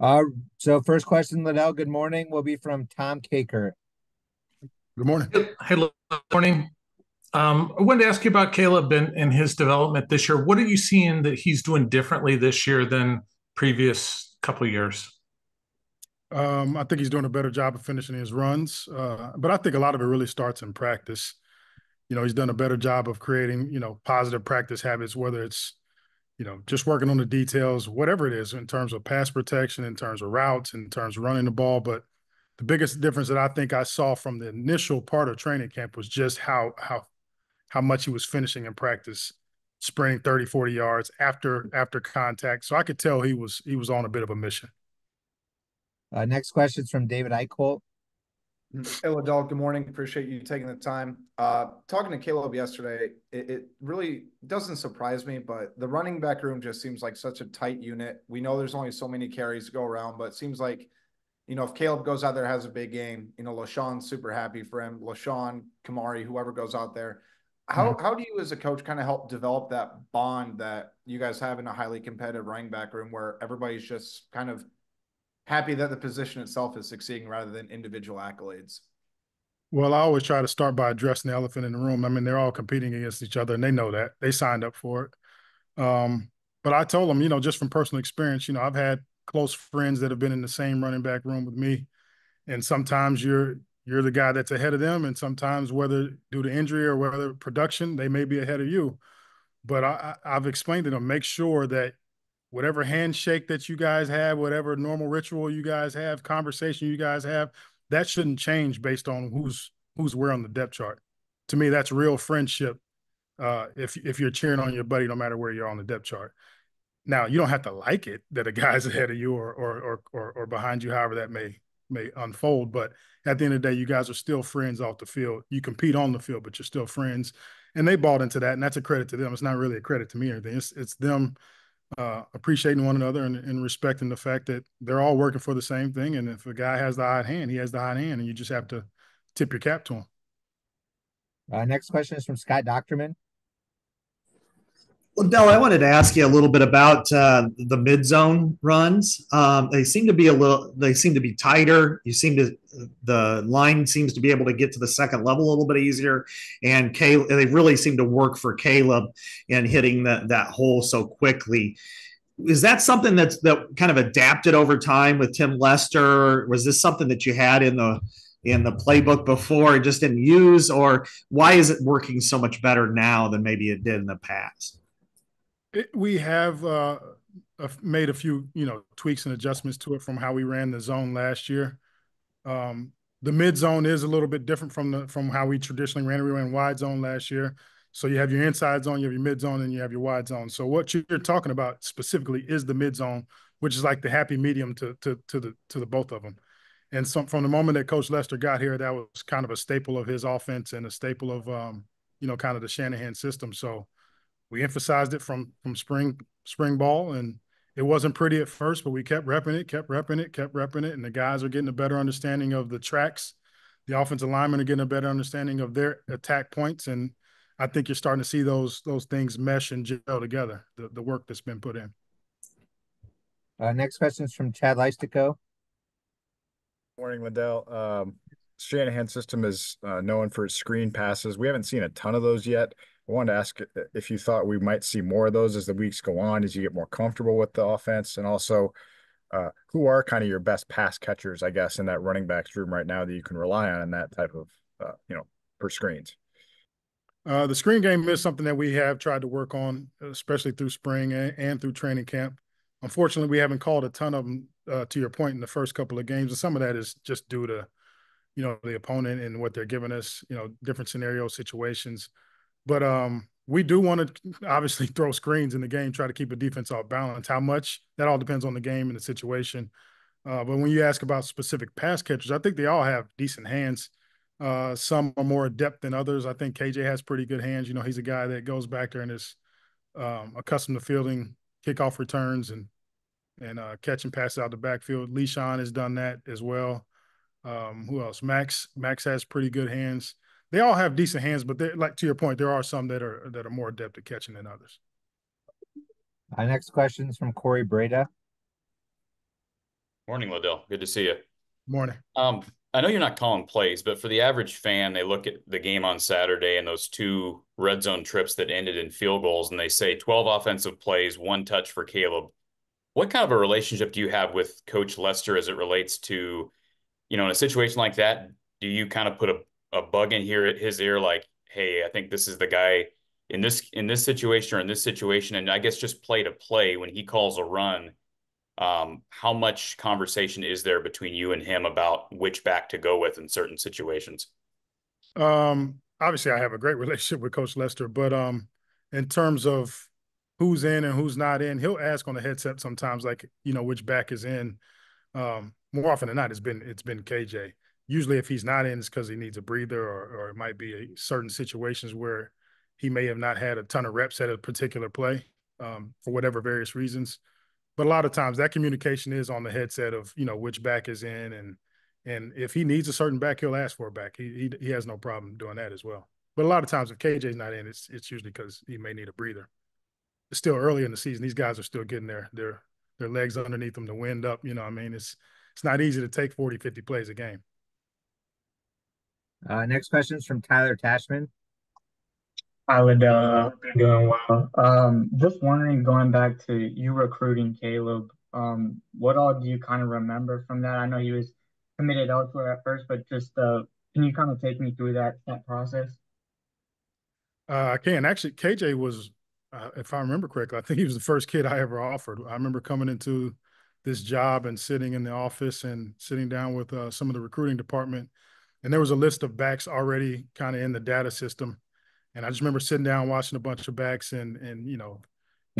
Uh, so first question, Ladell, good morning, will be from Tom Caker. Good morning. Hey, good morning. I wanted to ask you about Caleb and his development this year. What are you seeing that he's doing differently this year than previous couple of years? I think he's doing a better job of finishing his runs, but I think a lot of it really starts in practice. He's done a better job of creating, positive practice habits, whether it's, just working on the details, whatever it is, in terms of pass protection, in terms of routes, in terms of running the ball. But the biggest difference that I think I saw from the initial part of training camp was just how much he was finishing in practice, sprinting 30, 40 yards after contact. So I could tell he was on a bit of a mission. Next question is from David Eichholt. Hey, Ladell, good morning. Appreciate you taking the time. Talking to Caleb yesterday, it really doesn't surprise me, but the running back room just seems like such a tight unit. We know there's only so many carries to go around, but it seems like, if Caleb goes out there, has a big game, LaShawn's super happy for him. LaShawn, Kamari, whoever goes out there. How do you as a coach kind of help develop that bond that you guys have in a highly competitive running back room where everybody's just kind of happy that the position itself is succeeding rather than individual accolades? Well, I always try to start by addressing the elephant in the room. I mean, they're all competing against each other, and they know that. They signed up for it. But I told them, just from personal experience, I've had close friends that have been in the same running back room with me, and sometimes you're the guy that's ahead of them, and sometimes whether due to injury or whether production, they may be ahead of you. But I've explained to them, make sure that whatever handshake that you guys have, whatever normal ritual you guys have, conversation you guys have, that shouldn't change based on who's where on the depth chart. To me, that's real friendship. If you're cheering on your buddy, no matter where you're on the depth chart. Now, you don't have to like it that a guy's ahead of you or behind you, however that may unfold. But at the end of the day, you guys are still friends off the field. You compete on the field, but you're still friends. And they bought into that, and that's a credit to them. It's not really a credit to me or anything. It's them appreciating one another and respecting the fact that they're all working for the same thing. And if a guy has the hot hand, he has the hot hand, and you just have to tip your cap to him. Next question is from Scott Docterman. Well, Dell, I wanted to ask you a little bit about the mid zone runs. They seem to be tighter. The line seems to be able to get to the second level a little bit easier. And they really seem to work for Caleb in hitting that hole so quickly. Is that something that kind of adapted over time with Tim Lester? Was this something that you had in the playbook before and just didn't use, or why is it working so much better now than maybe it did in the past? We have made a few, tweaks and adjustments to it from how we ran the zone last year. The mid zone is a little bit different from how we traditionally ran. We ran wide zone last year. So you have your inside zone, you have your mid zone, and you have your wide zone. So what you're talking about specifically is the mid zone, which is like the happy medium to the both of them. And so from the moment that Coach Lester got here, that was kind of a staple of his offense and a staple of kind of the Shanahan system. So we emphasized it from spring ball, and it wasn't pretty at first, but we kept repping it, and the guys are getting a better understanding of the tracks. The offensive linemen are getting a better understanding of their attack points, and I think you're starting to see those things mesh and gel together. The work that's been put in. Next question is from Chad Leistico. Morning, Ladell. Shanahan system is known for its screen passes. We haven't seen a ton of those yet. I wanted to ask if you thought we might see more of those as the weeks go on, as you get more comfortable with the offense, and also who are kind of your best pass catchers, I guess, in that running backs room right now that you can rely on in that type of, per screens. The screen game is something that we have tried to work on, especially through spring and through training camp. Unfortunately, we haven't called a ton of them, to your point, in the first couple of games, and some of that is just due to, the opponent and what they're giving us, different scenario situations. But we do want to obviously throw screens in the game, try to keep a defense off balance. How much? That all depends on the game and the situation. But when you ask about specific pass catchers, I think they all have decent hands. Some are more adept than others. I think KJ has pretty good hands. He's a guy that goes back there and is accustomed to fielding kickoff returns and catching passes out the backfield. Le'Shawn has done that as well. Who else? Max has pretty good hands. They all have decent hands, but like to your point, there are some that are more adept at catching than others. Next question is from Corey Breda. Morning, Ladell. Good to see you. Morning. Um, I know you're not calling plays, but for the average fan, they look at the game on Saturday and those two red zone trips that ended in field goals, and they say 12 offensive plays, one touch for Caleb. What kind of a relationship do you have with Coach Lester as it relates to, in a situation like that? Do you kind of put a bug in here at his ear, like, hey, I think this is the guy in this situation or in this situation, and I guess just play to play when he calls a run? How much conversation is there between you and him about which back to go with in certain situations? Obviously I have a great relationship with Coach Lester, but in terms of who's in and who's not in, he'll ask on the headset sometimes, like, which back is in. More often than not, it's been KJ. Usually if he's not in, it's because he needs a breather, or it might be certain situations where he may have not had a ton of reps at a particular play, for whatever various reasons. But a lot of times that communication is on the headset of, which back is in, and if he needs a certain back, he'll ask for a back. He has no problem doing that as well. But a lot of times if KJ's not in, it's usually because he may need a breather. It's still early in the season. These guys are still getting their legs underneath them, to wind up. What I mean? It's not easy to take 40, 50 plays a game. Next question is from Tyler Tashman. Hi, Ladell. I hope you're doing well. Just wondering, going back to you recruiting Caleb, what all do you kind of remember from that? I know he was committed elsewhere at first, but just can you kind of take me through that process? I can. Actually, KJ was, if I remember correctly, I think he was the first kid I ever offered. I remember coming into this job and sitting in the office and sitting down with some of the recruiting department, and there was a list of backs already kind of in the data system. And I just remember sitting down, watching a bunch of backs and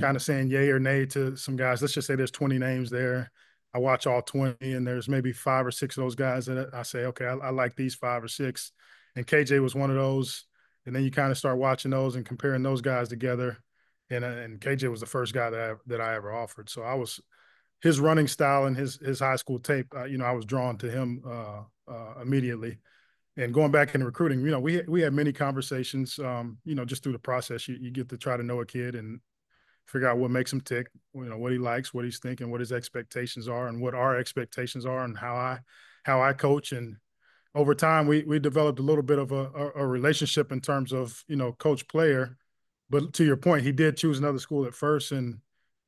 kind of saying yay or nay to some guys. Let's just say there's 20 names there. I watch all 20, and there's maybe 5 or 6 of those guys that I say, okay, I like these 5 or 6. And KJ was one of those. And then you kind of start watching those and comparing those guys together. And KJ was the first guy that I ever offered. So his running style and his high school tape, I was drawn to him immediately. And going back into recruiting, we had many conversations, just through the process. You get to try to know a kid and figure out what makes him tick, what he likes, what he's thinking, what his expectations are, and what our expectations are, and how I coach. And over time, we developed a little bit of a relationship in terms of, coach player. But to your point, he did choose another school at first. And,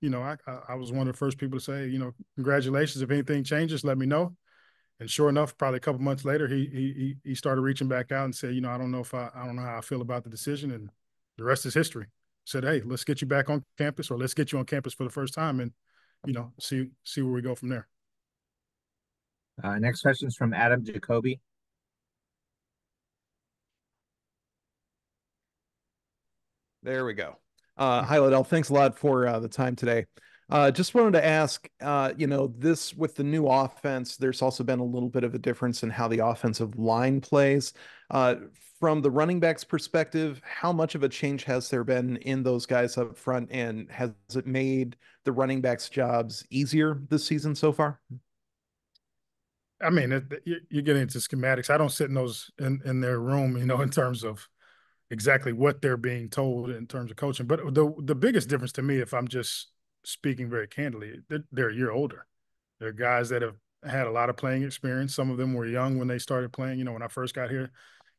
I was one of the first people to say, congratulations. If anything changes, let me know. And sure enough, probably a couple months later, he started reaching back out and said, I don't know how I feel about the decision. And the rest is history. Said, hey, let's get you back on campus, or let's get you on campus for the first time, and, see where we go from there. Next question is from Adam Jacoby. There we go. Hi, Ladell. Thanks a lot for the time today. Just wanted to ask, this with the new offense, there's also been a little bit of a difference in how the offensive line plays. From the running backs perspective, how much of a change has there been in those guys up front, and has it made the running backs' jobs easier this season so far? I mean, you're getting into schematics. I don't sit in their room, in terms of exactly what they're being told in terms of coaching. But the biggest difference to me, if I'm just speaking very candidly, they're a year older. They're guys that have had a lot of playing experience. Some of them were young when they started playing. When I first got here,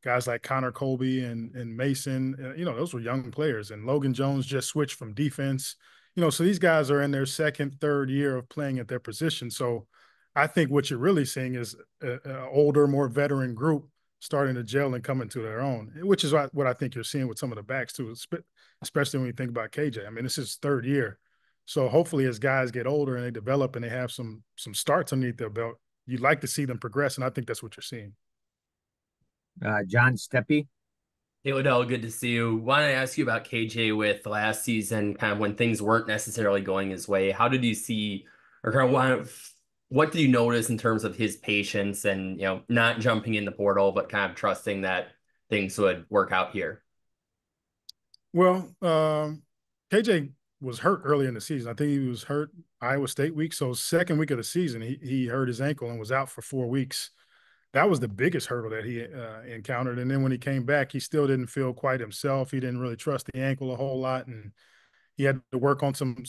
guys like Connor Colby and Mason, those were young players. And Logan Jones just switched from defense. So these guys are in their second, third year of playing at their position. So I think what you're really seeing is an older, more veteran group starting to gel and come into their own, which is what I think you're seeing with some of the backs too, especially when you think about KJ. I mean, this is his third year. So hopefully as guys get older and they develop and they have some starts underneath their belt, you'd like to see them progress, and I think that's what you're seeing. John Steppe. Hey, Ladell, good to see you. Wanted to ask you about KJ with last season, kind of when things weren't necessarily going his way. How did you see, or kind of what did you notice in terms of his patience and, not jumping in the portal, but kind of trusting that things would work out here? Well, KJ was hurt early in the season. I think he was hurt Iowa State week. So second week of the season, he hurt his ankle and was out for 4 weeks. That was the biggest hurdle that he encountered. And then when he came back, he still didn't feel quite himself. He didn't really trust the ankle a whole lot, and he had to work on some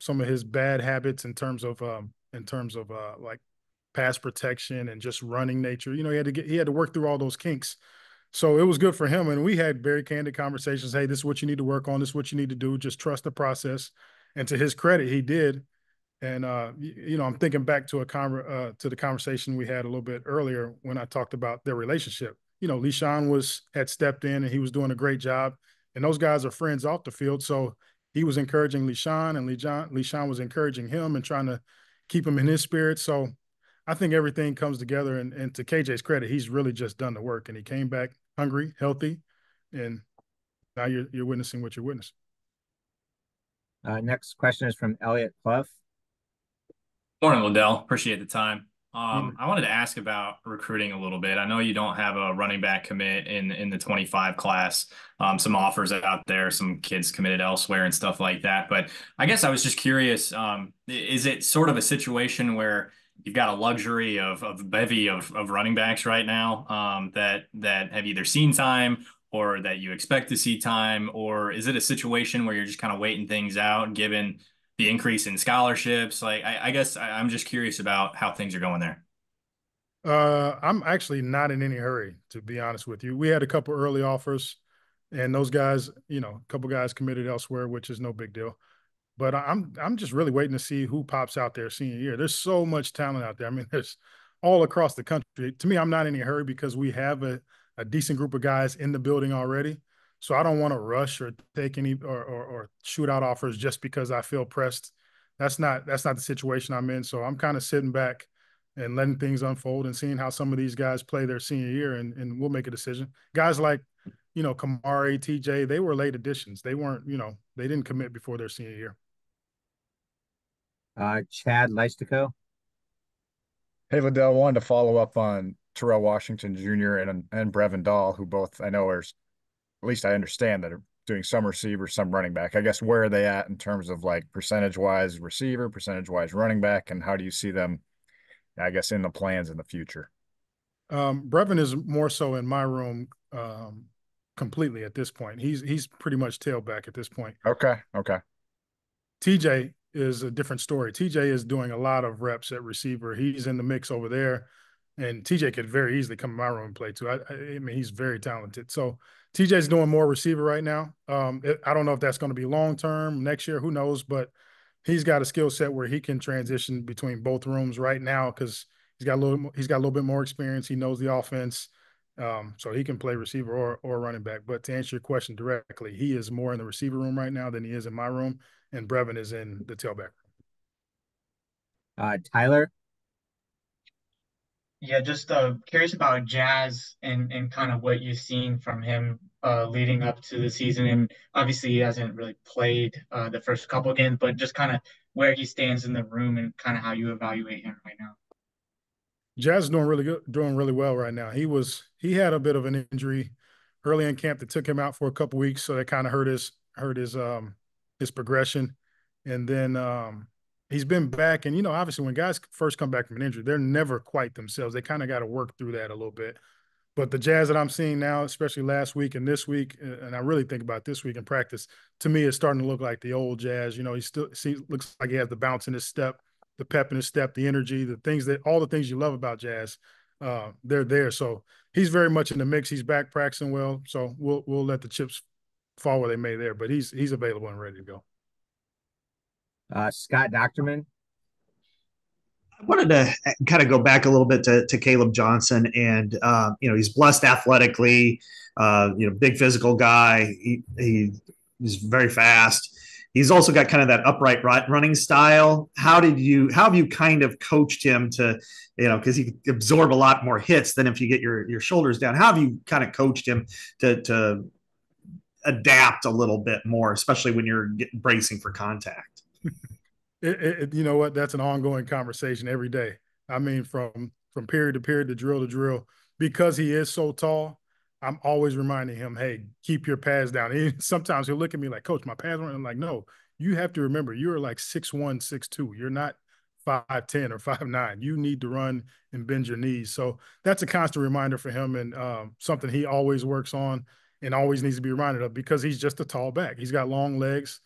of his bad habits in terms of like pass protection and just running nature. He had to work through all those kinks. So it was good for him. And we had very candid conversations. Hey, this is what you need to work on. This is what you need to do. Just trust the process. And to his credit, he did. And I'm thinking back to to the conversation we had a little bit earlier when I talked about their relationship. LeSean had stepped in and he was doing a great job. And those guys are friends off the field. So he was encouraging LeSean, and LeSean was encouraging him and trying to keep him in his spirit. So I think everything comes together. And to KJ's credit, he's really just done the work. And he came back hungry, healthy, and now you're witnessing what you're witnessing. Next question is from Elliot Clough. Morning, Ladell. Appreciate the time. I wanted to ask about recruiting a little bit. I know you don't have a running back commit in the 25 class. Some offers out there, some kids committed elsewhere and stuff like that. But I guess I was just curious, is it sort of a situation where you've got a luxury of a bevy of running backs right now that have either seen time or that you expect to see time? Or is it a situation where you're just kind of waiting things out given the increase in scholarships? Like, I guess I'm just curious about how things are going there. I'm actually not in any hurry, to be honest with you. We had a couple early offers, and those guys, a couple guys committed elsewhere, which is no big deal. But I'm just really waiting to see who pops out there senior year. There's so much talent out there. I mean, there's all across the country. To me, I'm not in any hurry because we have a decent group of guys in the building already. So I don't want to rush or take any or shoot out offers just because I feel pressed. That's not the situation I'm in. So I'm kind of sitting back and letting things unfold and seeing how some of these guys play their senior year, and we'll make a decision. Guys like, Kamari, TJ, they were late additions. They weren't, they didn't commit before their senior year. Chad Leistico. Hey, Ladell, wanted to follow up on Terrell Washington Jr. and Brevin Dahl, who both I know are, at least I understand, that are doing some receiver, some running back. I guess where are they at in terms of like percentage-wise receiver, percentage-wise running back, and how do you see them, I guess, in the plans in the future? Brevin is more so in my room completely at this point. He's pretty much tailback at this point. Okay. TJ is a different story. TJ is doing a lot of reps at receiver. He's in the mix over there, and TJ could very easily come in my room and play too. I mean, he's very talented. So TJ's doing more receiver right now. I don't know if that's going to be long-term next year. Who knows? But he's got a skill set where he can transition between both rooms right now because he's got a little bit more experience. He knows the offense. So he can play receiver or running back. But to answer your question directly, he is more in the receiver room right now than he is in my room, and Brevin is in the tailback room. Tyler? Yeah, just curious about Jazz and kind of what you've seen from him leading up to the season. And obviously he hasn't really played the first couple of games, but just kind of where he stands in the room and kind of how you evaluate him right now. Jazz is doing really good, doing really well right now. He had a bit of an injury early in camp that took him out for a couple weeks, so that kind of hurt his progression. And then he's been back, and obviously when guys first come back from an injury, they're never quite themselves. They kind of got to work through that a little bit. But the Jazz that I'm seeing now, especially last week and this week, and I really think about this week in practice, to me is starting to look like the old Jazz. He still looks like he has the bounce in his step, the pep in his step, the energy, all the things you love about Jazz, they're there. So he's very much in the mix. He's back practicing well. So we'll let the chips fall where they may there, but he's available and ready to go. Scott Docterman. I wanted to kind of go back a little bit to Caleb Johnson, and he's blessed athletically, big physical guy. He's very fast. He's also got kind of that upright running style. How have you kind of coached him to, because he can absorb a lot more hits than if you get your shoulders down. How have you kind of coached him to adapt a little bit more, especially when you're bracing for contact? You know what? That's an ongoing conversation every day. I mean, from period to period, to drill, because he is so tall. I'm always reminding him, hey, keep your pads down. Sometimes he'll look at me like, Coach, my pads weren't. I'm like, no, you have to remember, you're like 6'1", 6'2". You're not 5'10" or 5'9". You need to run and bend your knees. So that's a constant reminder for him, and something he always works on and always needs to be reminded of, because he's just a tall back. He's got long legs,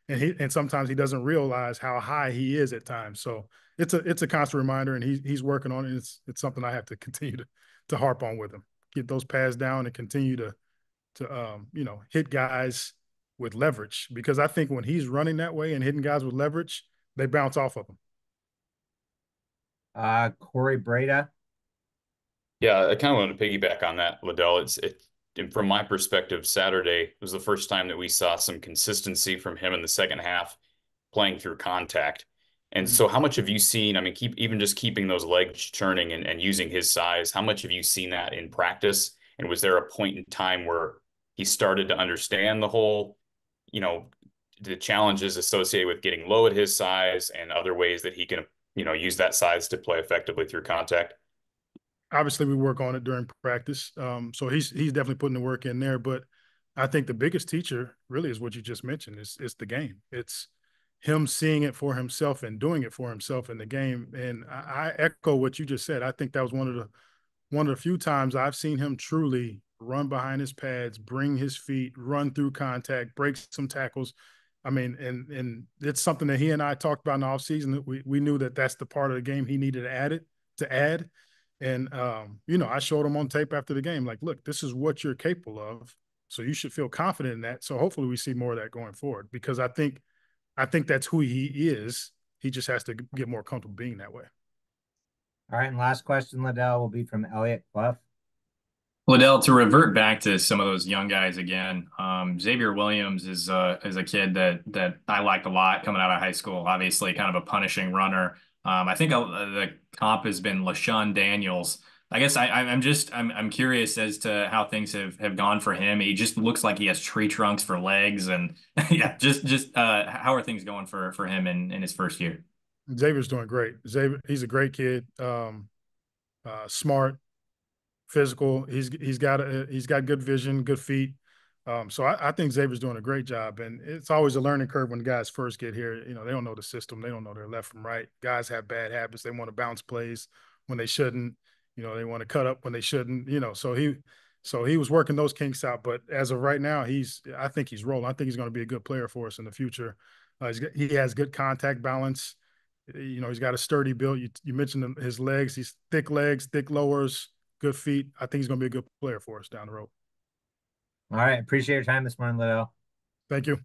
and sometimes he doesn't realize how high he is at times. So it's a constant reminder, and he's working on it. It's something I have to continue to harp on with him. Get those pads down and continue to hit guys with leverage, because I think when he's running that way and hitting guys with leverage, they bounce off of him. Corey Breda. Yeah, I kind of wanted to piggyback on that, Ladell. From my perspective, Saturday was the first time that we saw some consistency from him in the second half, playing through contact. And so how much have you seen, I mean, even just keeping those legs churning and using his size, how much have you seen that in practice? And was there a point in time where he started to understand the whole, the challenges associated with getting low at his size and other ways that he can, use that size to play effectively through contact? Obviously we work on it during practice. So he's definitely putting the work in there, but I think the biggest teacher really is what you just mentioned. It's the game. It's him seeing it for himself and doing it for himself in the game. And I echo what you just said. I think that was one of the few times I've seen him truly run behind his pads, bring his feet, run through contact, break some tackles. I mean, and it's something that he and I talked about in the offseason. We knew that that's the part of the game he needed to add. And, I showed him on tape after the game, like, look, this is what you're capable of. So you should feel confident in that. So hopefully we see more of that going forward, because I think that's who he is. He just has to get more comfortable being that way. All right, and last question, Ladell, will be from Elliot Clough. Ladell, to revert back to some of those young guys again, Xavier Williams is a kid that I liked a lot coming out of high school. Obviously, kind of a punishing runner. I think the comp has been LaShawn Daniels. I guess I'm curious as to how things have gone for him. He just looks like he has tree trunks for legs, and yeah, just how are things going for him in his first year? Xavier's doing great. Xavier, he's a great kid, smart, physical. He's got good vision, good feet. So I think Xavier's doing a great job, and it's always a learning curve when guys first get here. They don't know the system, they don't know their left from right. Guys have bad habits. They want to bounce plays when they shouldn't. They want to cut up when they shouldn't. So he was working those kinks out. But as of right now, I think he's rolling. I think he's going to be a good player for us in the future. He has good contact balance. He's got a sturdy build. You mentioned his legs. He's thick legs, thick lowers, good feet. I think he's going to be a good player for us down the road. All right. Appreciate your time this morning, Ladell. Thank you.